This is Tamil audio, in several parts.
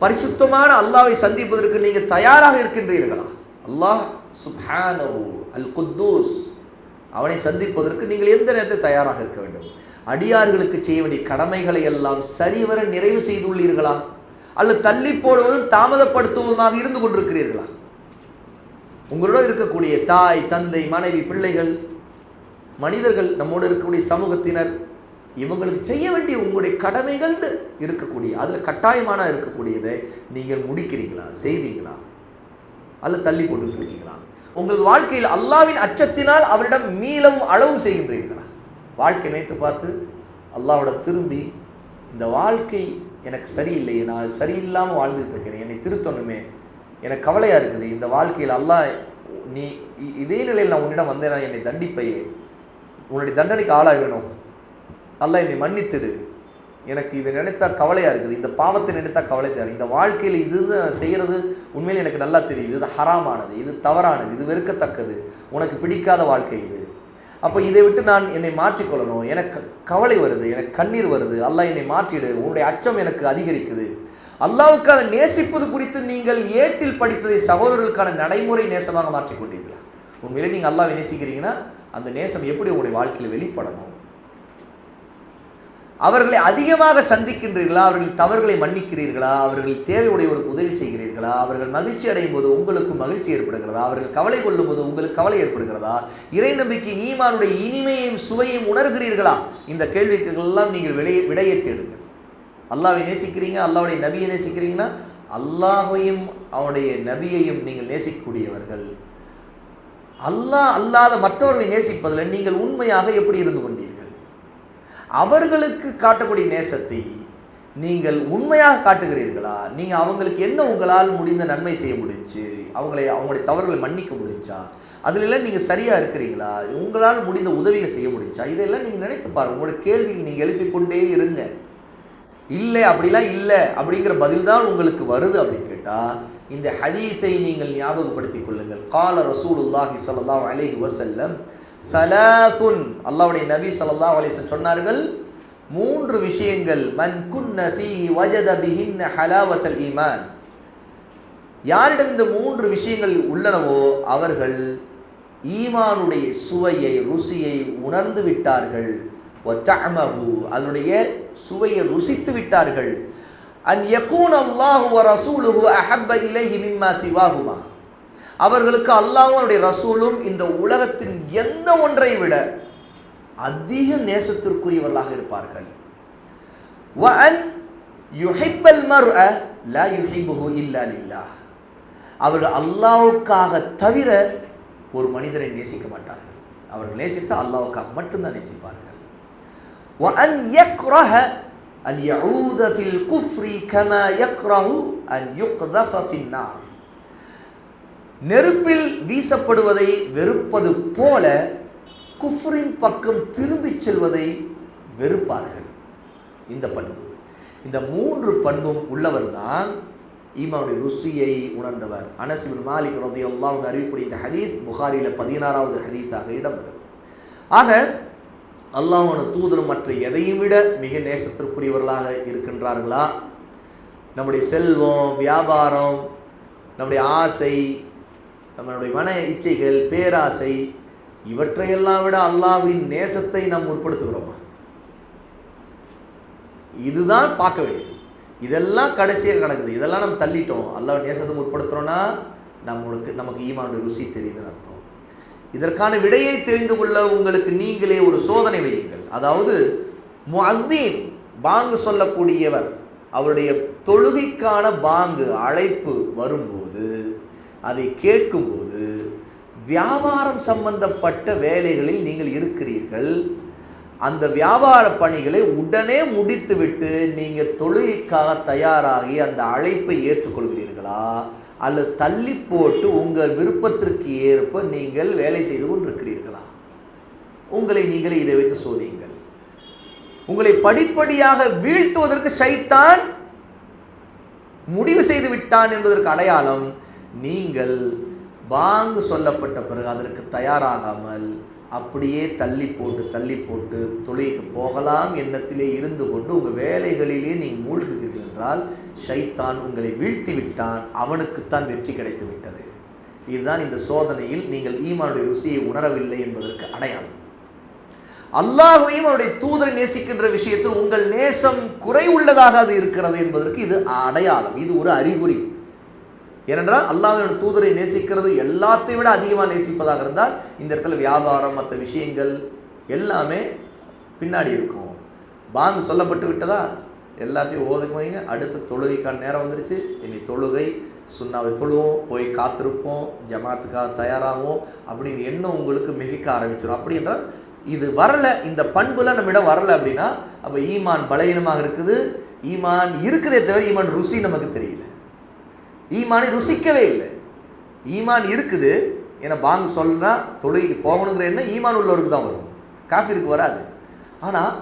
பரிசுத்தமான அல்லாஹ்வை சந்திப்பதற்கு நீங்கள் தயாராக இருக்கின்றீர்களா? அல்லாஹ் சுப்ஹானஹு அல் குத்தூஸ், அவனை சந்திப்பதற்கு நீங்கள் எந்த நேரத்தில் தயாராக இருக்க வேண்டும்? அடியார்களுக்கு செய்ய வேண்டிய கடமைகளை எல்லாம் சரிவர நிறைவு செய்துள்ளீர்களா? அல்லது தள்ளி போடுவதும் தாமதப்படுத்துவதுமாக இருந்து கொண்டிருக்கிறீர்களா? உங்களோட இருக்கக்கூடிய தாய், தந்தை, மனைவி, பிள்ளைகள், மனிதர்கள், நம்மோடு இருக்கக்கூடிய சமூகத்தினர், இவங்களுக்கு செய்ய வேண்டிய உங்களுடைய கடமைகள் இருக்கக்கூடிய, அதில் கட்டாயமான இருக்கக்கூடியதை நீங்கள் முடிக்கிறீங்களா, செய்தீங்களா, அல்லது தள்ளி போட்டு இருக்கீங்களா? உங்களது வாழ்க்கையில் அல்லாஹ்வின் அச்சத்தினால் அவரிடம் மீளவும் அளவு செய்கின்றீர்களா? வாழ்க்கை நினைத்து பார்த்து அல்லாஹ்விடம் திரும்பி, இந்த வாழ்க்கை எனக்கு சரியில்லையே, நான் சரியில்லாமல் வாழ்ந்துட்டு இருக்கிறேன், என்னை திருத்தணுமே, எனக்கு கவலையாக இருக்குது, இந்த வாழ்க்கையில் அல்லாஹ் நீ இதே நிலையில் நான் உன்னிடம் வந்தேனா என்னை தண்டிப்பையே, உன்னுடைய தண்டனைக்கு ஆளாக வேணும், அல்லாஹ் என்னை மன்னித்துடு, எனக்கு இது நினைத்தா கவலையாக இருக்குது, இந்த பாவத்தை நினைத்தா கவலை தேவை, இந்த வாழ்க்கையில் இது செய்கிறது உண்மையில் எனக்கு நல்லா தெரியுது, இது ஹராமானது, இது தவறானது, இது வெறுக்கத்தக்கது, உனக்கு பிடிக்காத வாழ்க்கை இது, அப்போ இதை விட்டு நான் என்னை மாற்றிக்கொள்ளணும், எனக்கு கவலை வருது, எனக்கு கண்ணீர் வருது, அல்லாஹ் என்னை மாற்றிடு, உன்னுடைய அச்சம் எனக்கு அதிகரிக்குது. அல்லாஹ்வுக்கான நேசிப்பது குறித்து நீங்கள் ஏட்டில் படித்ததை சகோதரர்களுக்கான நடைமுறை நேசமாக மாற்றிக்கொண்டீர்களா? உண்மையிலே நீங்கள் அல்லாஹ்வை நேசிக்கிறீங்கன்னா அந்த நேசம் எப்படி உங்களுடைய வாழ்க்கையில் வெளிப்படணும்? அவர்களை அதிகமாக சந்திக்கின்றீர்களா? அவர்கள் தவறுகளை மன்னிக்கிறீர்களா? அவர்கள் தேவையுடையவருக்கு உதவி செய்கிறீர்களா? அவர்கள் மகிழ்ச்சி அடையும் போது உங்களுக்கு மகிழ்ச்சி ஏற்படுகிறதா? அவர்கள் கவலை கொள்ளும் போது உங்களுக்கு கவலை ஏற்படுகிறதா? இறை நம்பிக்கை ஈமானுடைய இனிமையையும் சுவையும் உணர்கிறீர்களா? இந்த கேள்விக்கெல்லாம் நீங்கள் விடையை தேடுங்கள். அல்லாஹ்வை நேசிக்கிறீங்க, அல்லாஹ்வுடைய நபியை நேசிக்கிறீங்கன்னா அல்லாஹ்வையும் அவனுடைய நபியையும் நீங்கள் நேசிக்கக்கூடியவர்கள். அல்லாஹ் அல்லாத மற்றவர்களை நேசிப்பதில் நீங்கள் உண்மையாக எப்படி இருந்து கொண்டீர்கள்? அவர்களுக்கு காட்டக்கூடிய நேசத்தை நீங்கள் உண்மையாக காட்டுகிறீர்களா? நீங்கள் அவங்களுக்கு என்ன உங்களால் முடிந்த நன்மை செய்ய முடிஞ்சு, அவங்களுடைய தவறுகளை மன்னிக்க முடிஞ்சா, அதிலெல்லாம் நீங்கள் சரியாக இருக்கிறீங்களா? உங்களால் முடிந்த உதவியை செய்ய முடிஞ்சா? இதெல்லாம் நீங்கள் நினைத்து பாருங்கள். உங்களுடைய கேள்வியை நீங்கள் எழுப்பிக்கொண்டே இருங்க. இல்லை, அப்படிலாம் இல்லை அப்படிங்கிற பதில் தான் உங்களுக்கு வருது அப்படின்னு கேட்டால் இந்த ஹதீஸை நீங்கள் ஞாபகப்படுத்திக் கொள்ளுங்கள். கால ரசூலுல்லாஹி ஸல்லல்லாஹு அலைஹி வஸல்லம் ஸலாத்துன், அல்லாஹ்வுடைய நபி ஸல்லல்லாஹு அலைஹி வஸல்லம் சொன்னார்கள், 3 விஷயங்கள், மன் குன்ன ஃபீஹி வஜத பிஹின்ன ஹலாவத்தல் ஈமான், யாரிடம் இந்த 3 விஷயங்கள் உள்ளனவோ அவர்கள் ஈமானுடைய சுவையை, ருசியை உணர்ந்து விட்டார்கள். வதஅமஹு, அதனுடைய சுவையை ருசித்து விட்டார்கள். அன் யகூன அல்லாஹு வ ரசூலுஹு அஹப்ப இலைஹி மிம்மா சிவாஹுமா, அவர்களுக்கு அல்லாஹ்வும் அவருடைய ரசூலும் இந்த உலகத்தின் எந்த ஒன்றை விட அதிக நேசத்திற்குரியவர்களாக இருப்பார்கள். வ அன் யுஹிப்பல் மர்அ லா யுஹிப்புஹு இல்லா லில்லாஹ், அவர்கள் அல்லாஹ்வுக்காக தவிர ஒரு மனிதரை நேசிக்க மாட்டார்கள். அவர்கள் நேசித்தால் அல்லாஹ்வுக்காக மட்டும்தான் நேசிப்பார்கள். وأن يكره أن يعود في الكفر كما يكره أن يقذف في النار, நெருப்பில் வீசப்படுவதை வெறுப்பது போல குஃப்ரின் பக்கம் திரும்பிச் செல்வதை வெறுப்பார்கள். இந்த பண்பு, இந்த 3 பண்பும் உள்ளவர் தான் ஈமானுடைய ருசியை உணர்ந்தவர். அனஸ் இப்னு மாலிக் ரலியல்லாஹு அன்ஹு அறிவிக்கக்கூடிய இந்த ஹதீஸ் புகாரியில் 16வது ஹதீஸாக இடம்பெறும். ஆக அல்லாஹ்வோட தூதரும் மற்ற எதையும் விட மிக நேசத்திற்குரியவர்களாக இருக்கின்றார்களா? நம்முடைய செல்வம், வியாபாரம், நம்முடைய ஆசை, நம்மளுடைய மன இச்சைகள், பேராசை, இவற்றையெல்லாம் விட அல்லாஹ்வின் நேசத்தை நாம் முற்படுத்துகிறோமா? இதுதான் பார்க்க வேண்டியது. இதெல்லாம் கடைசியாக கிடக்குது, இதெல்லாம் நம்ம தள்ளிட்டோம். அல்லாஹ் நேசத்தை முற்படுத்துகிறோன்னா நமக்கு ஈமானுடைய ருசி தெரியுதுன்னு அர்த்தம். இதற்கான விடையை தெரிந்து கொள்ள உங்களுக்கு நீங்களே ஒரு சோதனை வையுங்கள். அதாவது முஅzzீன், பாங்கு சொல்லக்கூடியவர், அவருடைய தொழுகைக்கான பாங்கு அழைப்பு வரும்போது, அதை கேட்கும்போது வியாபாரம் சம்பந்தப்பட்ட வேலைகளில் நீங்கள் இருக்கிறீர்கள், அந்த வியாபார பணிகளை உடனே முடித்துவிட்டு நீங்கள் தொழுகைக்காக தயாராகி அந்த அழைப்பை ஏற்றுக்கொள்கிறீர்களா? அல்லது தள்ளி போட்டு உங்கள் விருப்பத்திற்கு ஏற்ப நீங்கள் வேலை செய்து கொண்டிருக்கிறீர்களா? உங்களை நீங்களே இதை வைத்து சோதியுங்கள். உங்களை படிப்படியாக வீழ்த்துவதற்கு ஷைத்தான் முடிவு செய்து விட்டான் என்பதற்கு அடையாளம், நீங்கள் பாங்கு சொல்லப்பட்ட பிறகு அதற்கு தயாராகாமல் அப்படியே தள்ளி போட்டு தொழுகைக்கு போகலாம் எண்ணத்திலே இருந்து கொண்டு உங்கள் வேலைகளிலே நீங்கள் மூழ்குகிறீர்கள் என்றால் ஷைத்தான் உங்களை வீழ்த்தி விட்டான், அவனுக்குத்தான் வெற்றி கிடைத்து விட்டது. இதுதான் இந்த சோதனையில் நீங்கள் ஈமானுடைய ருசியை உணரவில்லை என்பதற்கு அடையாளம். அல்லாஹ்வையும் அவருடைய தூதரை நேசிக்கின்ற விஷயத்தில் உங்கள் நேசம் குறை உள்ளதாக அது இருக்கிறது என்பதற்கு இது அடையாளம், இது ஒரு அறிகுறி. ஏனென்றால் அல்லாஹ்வுடைய தூதரை நேசிக்கிறது எல்லாத்தையும் விட அதிகமாக நேசிப்பதாக இருந்தால் இந்த இடத்துல வியாபாரம் மற்ற விஷயங்கள் எல்லாமே பின்னாடி இருக்கும். பாங்கு சொல்லப்பட்டு விட்டதா, எல்லாத்தையும் ஓதுக்குவீங்க, அடுத்த தொழுகைக்கான நேரம் வந்துருச்சு, இனி தொழுகை சுண்ணாவை தொழுவோம், போய் காத்திருப்போம், ஜமாத்துக்காக தயாராகும் அப்படிங்கிற எண்ணம் உங்களுக்கு மிகைக்க ஆரம்பிச்சிடும். அப்படி என்றால் இது வரலை, இந்த பண்புல நம்மிடம் வரலை அப்படின்னா அப்போ ஈமான் பலவீனமாக இருக்குது. ஈமான் இருக்குதே தவிர ஈமான் ருசி நமக்கு தெரியல, ஈமானை ருசிக்கவே இல்லை. ஈமான் இருக்குது, ஏன்னா பாங்கு சொல்லுனா தொழுகைக்கு போகணுங்கிற எண்ணம் ஈமான் உள்ளவருக்கு தான் வரும், காஃபிருக்கு வராது. ஆனால்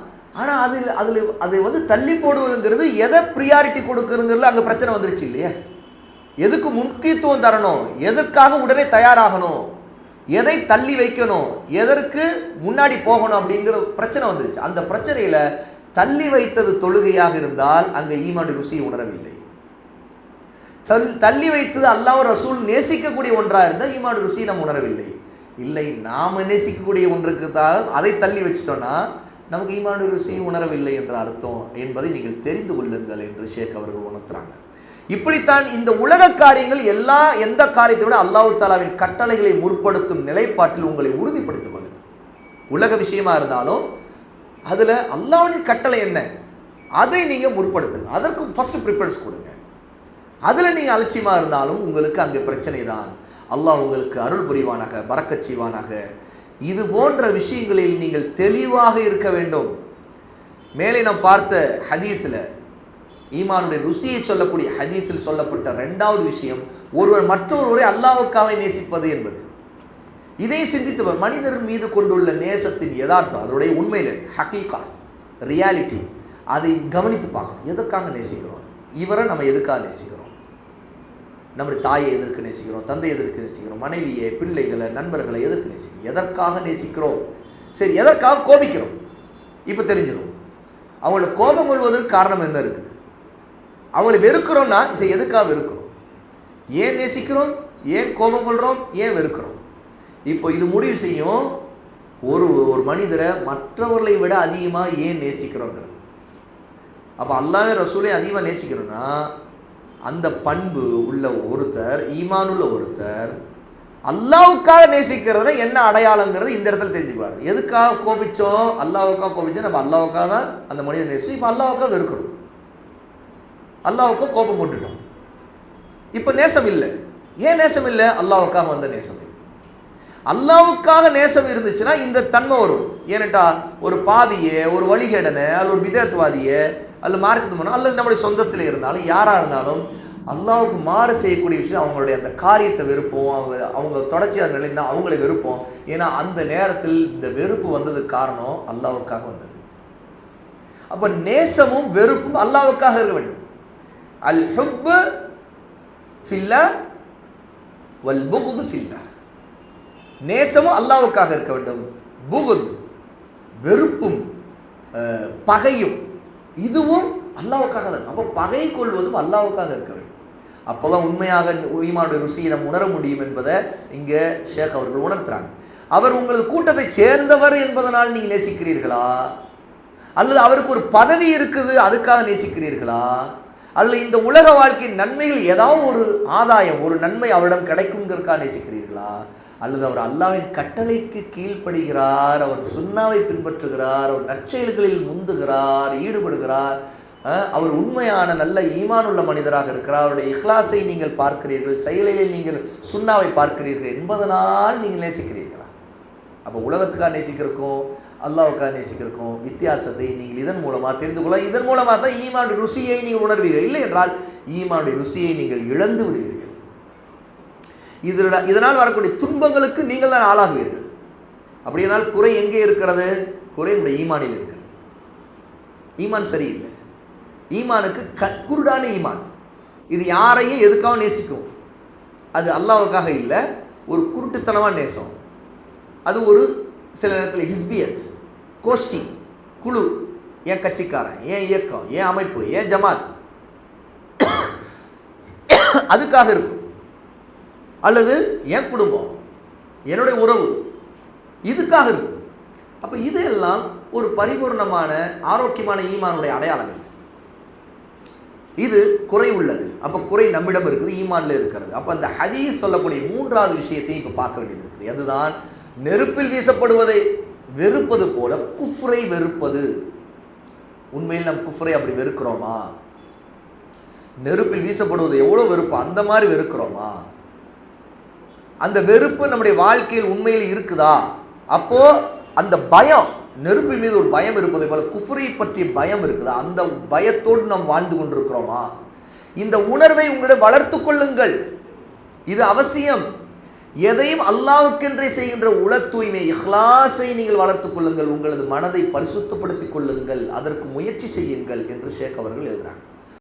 அதை தள்ளி போடுவதுங்கிறது எதை ப்ரியாரிட்டி கொடுக்குறதுங்கிறது அங்கே பிரச்சனை வந்துருச்சு இல்லையா? எதுக்கு முக்கியத்துவம் தரணும், எதற்காக உடனே தயாராகணும், எதை தள்ளி வைக்கணும், எதற்கு முன்னாடி போகணும் அப்படிங்கிற பிரச்சனை வந்துருச்சு. அந்த பிரச்சனையில் தள்ளி வைத்தது தொழுகையாக இருந்தால் அங்கே ஈமான் ருசியை உணரவில்லை. தள்ளி வைத்தது அல்லாஹ் ரசூல் நேசிக்கக்கூடிய ஒன்றாக இருந்தால் ஈமான் ருசியை நம்ம உணரவில்லை. இல்லை, நாம் நேசிக்கக்கூடிய ஒன்றுக்கு தான் அதை தள்ளி வச்சிட்டோன்னா நமக்கு ஈமான் ருசியை உணரவில்லை என்ற அர்த்தம் என்பதை நீங்கள் தெரிந்து கொள்ளுங்கள் என்று ஷேக் அவர்கள் உணர்த்துறாங்க. இப்படித்தான் இந்த உலக காரியங்கள் எந்த காரியத்தை விட அல்லாஹ் தஆலாவின் கட்டளைகளை முற்படுத்தும் நிலைப்பாட்டில் உங்களை உறுதிப்படுத்திக் கொள்ளுங்கள். உலக விஷயமா இருந்தாலும் அதில் அல்லாஹ்வின் கட்டளை என்ன அதை நீங்கள் முற்படுத்துங்க, அதற்கு ஃபர்ஸ்ட் ப்ரிஃபரன்ஸ் கொடுங்க. அதில் நீங்கள் அலட்சியமாக இருந்தாலும் உங்களுக்கு அங்கே பிரச்சனை தான். அல்லாஹ் உங்களுக்கு அருள் புரிவானாக, பரக்கத் செய்வானாக. இது போன்ற விஷயங்களில் நீங்கள் தெளிவாக இருக்க வேண்டும். மேலே நாம் பார்த்த ஹதீஸில் ஈமானுடைய ருசியை சொல்லக்கூடிய ஹதீஸில் சொல்லப்பட்ட இரண்டாவது விஷயம் ஒருவர் மற்றொருவரை அல்லாஹ்வுக்காக நேசிப்பது என்பது. இதை சிந்தித்து மனிதர் மீது கொண்டுள்ள நேசத்தின் யதார்த்தம், அதனுடைய உண்மையில ஹக்கீகா ரியாலிட்டி, அதை கவனித்து பார்க்கணும். எதற்காக நேசிக்கிறோம், இவரை நம்ம எதுக்காக நேசிக்கிறோம்? நம்முடைய தாயை எதற்கு நேசிக்கிறோம், தந்தை எதற்கு நேசிக்கிறோம், மனைவியை, பிள்ளைகளை, நண்பர்களை எதற்கு நேசிக்கிறோம், எதற்காக நேசிக்கிறோம்? சரி, எதற்காக கோபிக்கிறோம்? இப்போ தெரிஞ்சிடும். அவங்கள கோபம் கொள்வதற்கு காரணம் என்ன இருக்குது? அவங்களை வெறுக்கிறோம்னா சரி, எதுக்காக வெறுக்கிறோம்? ஏன் நேசிக்கிறோம், ஏன் கோபம் கொள்கிறோம், ஏன் வெறுக்கிறோம்? இப்போ இது முடிவு செய்யும் ஒரு மனிதரை மற்றவர்களை விட அதிகமாக ஏன் நேசிக்கிறோங்கிறது. அப்போ அல்லாஹ்வே ரசூலை அதிகமாக நேசிக்கிறோன்னா அந்த பண்பு உள்ள ஒருத்தர், ஈமான் உள்ள ஒருத்தர் அல்லாஹ்வுக்காக நேசிக்கிறதுனா என்ன அடையாளங்கிறது இந்த இடத்துல தெரிஞ்சுக்குவார். எதுக்காக கோபிச்சோம்? அல்லாஹ்வுக்காக கோபிச்சோம், நம்ம அல்லாஹ்வுக்காக தான் அந்த மனிதன் நேசிச்சோம். இப்போ அல்லாஹ்வுக்காக வெறுக்கிறோம், அல்லாஹ்வுக்கு கோபம் கொண்டுட்டோம். இப்போ நேசம் இல்லை. ஏன் நேசம் இல்லை? அல்லாஹ்வுக்காக வந்த நேசம். அல்லாஹ்வுக்காக நேசம் இருந்துச்சுன்னா இந்த தன்மை வரும். ஏனட்டா ஒரு பாவியை, ஒரு வழிகேடனை, அல்லது ஒரு விதத்துவாதியை, அல்லது மார்க்கத்து அல்லது நம்முடைய சொந்தத்தில் இருந்தாலும் யாராக இருந்தாலும் அல்லாஹ்வுக்கு மாறு செய்யக்கூடிய விஷயம் அவங்களுடைய அந்த காரியத்தை வெறுப்போம். அவங்க தொடர்ச்சியாக நிலைனா அவங்களை வெறுப்போம். ஏன்னா அந்த நேரத்தில் இந்த வெறுப்பு வந்ததுக்கு காரணம் அல்லாஹ்வுக்காக வந்தது. அப்போ நேசமும் வெறுப்பும் அல்லாஹ்வுக்காக இருக்க வேண்டும். அல் ஹுப் ஃபில்லாஹ் வல் புக்து ஃபில்லாஹ். நேசமும் அல்லாஹ்வுக்காக இருக்க வேண்டும். புக்து வெறுப்பும் பகையும் இதுவும் அல்லாஹ்வுக்காக தான். அப்போ பகை கொள்வதும் அல்லாஹ்வுக்காக இருக்க வேண்டும். அப்போதான் உண்மையாக ஈமானுடைய ருசியை நம்ம உணர முடியும் என்பதை இங்கே ஷேக் அவர்கள் உணர்த்துறாங்க. அவர் உங்களது கூட்டத்தை சேர்ந்தவர் என்பதனால் நீங்கள் நேசிக்கிறீர்களா, அல்லது அவருக்கு ஒரு பதவி இருக்குது அதுக்காக நேசிக்கிறீர்களா, அல்லது இந்த உலக வாழ்க்கையின் நன்மைகள் ஏதாவது ஒரு ஆதாயம், ஒரு நன்மை அவரிடம் கிடைக்குங்கிறதுக்காக நேசிக்கிறீர்களா, அல்லது அவர் அல்லாஹ்வின் கட்டளைக்கு கீழ்ப்படுகிறார், அவர் சுன்னாவை பின்பற்றுகிறார், அவர் நற்செயல்களில் முந்துகிறார், ஈடுபடுகிறார், அவர் உண்மையான நல்ல ஈமான் உள்ள மனிதராக இருக்கிறார், அவருடைய இஹ்லாஸை நீங்கள் பார்க்கிறீர்கள், செயலில் நீங்கள் சுன்னாவை பார்க்கிறீர்கள் என்பதனால் நீங்கள் நேசிக்கிறீர்களா? அப்போ உலகத்துக்காக நேசிக்கிறக்கும் அல்லாஹ்வுக்காக நேசிக்கிறக்கும் வித்தியாசத்தை நீங்கள் இதன் மூலமாக தெரிந்து கொள்ள, இதன் மூலமாக தான் ஈமானுடைய ருசியை நீங்கள் உணர்வீர்கள். இல்லை என்றால் ஈமானுடைய ருசியை நீங்கள் இழந்து விடுவீர்கள். இதனால் வரக்கூடிய துன்பங்களுக்கு நீங்கள் தான் ஆளாகுவீர்கள். அப்படியானால் குறை எங்கே இருக்கிறது? குறை நம்முடைய ஈமானில் இருக்கிறது. ஈமான் சரியில்லை. ஈமானுக்கு குருடான ஈமான். இது யாரையும் எதுக்காக நேசிக்கும்? அது அல்லாஹ்வுக்காக இல்லை, ஒரு குருட்டுத்தனமான நேசம். அது ஒரு சில நேரத்தில் ஹிஸ்பியத், கோஷ்டி, குழு, ஏன் கட்சிக்காரன், ஏன் இயக்கம், ஏன் அமைப்பு, ஏன் ஜமாத், அதுக்காக இருக்கும், அல்லது என் குடும்பம், என்னுடைய உறவு, இதுக்காக இருக்கும். அப்போ இதெல்லாம் ஒரு பரிபூர்ணமான ஆரோக்கியமான ஈமானுடைய அடையாளம் இல்லை. இது குறை உள்ளது. அப்போ குறை நம்மிடம் இருக்குது, ஈமான்ல இருக்கிறது. அப்போ அந்த ஹதீஸ் சொல்லக்கூடிய மூன்றாவது விஷயத்தையும் இப்போ பார்க்க வேண்டியது இருக்குது. அதுதான் நெருப்பில் வீசப்படுவதை வெறுப்பது போல குஃப்ரை வெறுப்பது. உண்மையில் நம் குஃப்ரை அப்படி வெறுக்கிறோமா? நெருப்பில் வீசப்படுவது எவ்வளோ வெறுப்பு, அந்த மாதிரி வெறுக்கிறோமா? அந்த வெறுப்பு நம்முடைய வாழ்க்கையில் உண்மையில் இருக்குதா? அப்போ அந்த பயம், நெருப்பின் மீது ஒரு பயம் இருப்பதை போல குஃப்ரை பற்றிய பயம் இருக்குதா? அந்த பயத்தோடு நாம் வாழ்ந்து கொண்டிருக்கிறோமா? இந்த உணர்வை உங்களிடம் வளர்த்து கொள்ளுங்கள். இது அவசியம். எதையும் அல்லாஹ்வுக்கென்றே செய்கின்ற உள தூய்மை, இஹ்லாஸை நீங்கள் வளர்த்துக் கொள்ளுங்கள். உங்களது மனதை பரிசுத்தப்படுத்திக் கொள்ளுங்கள். அதற்கு முயற்சி செய்யுங்கள் என்று ஷேக் அவர்கள் எழுதுறாங்க.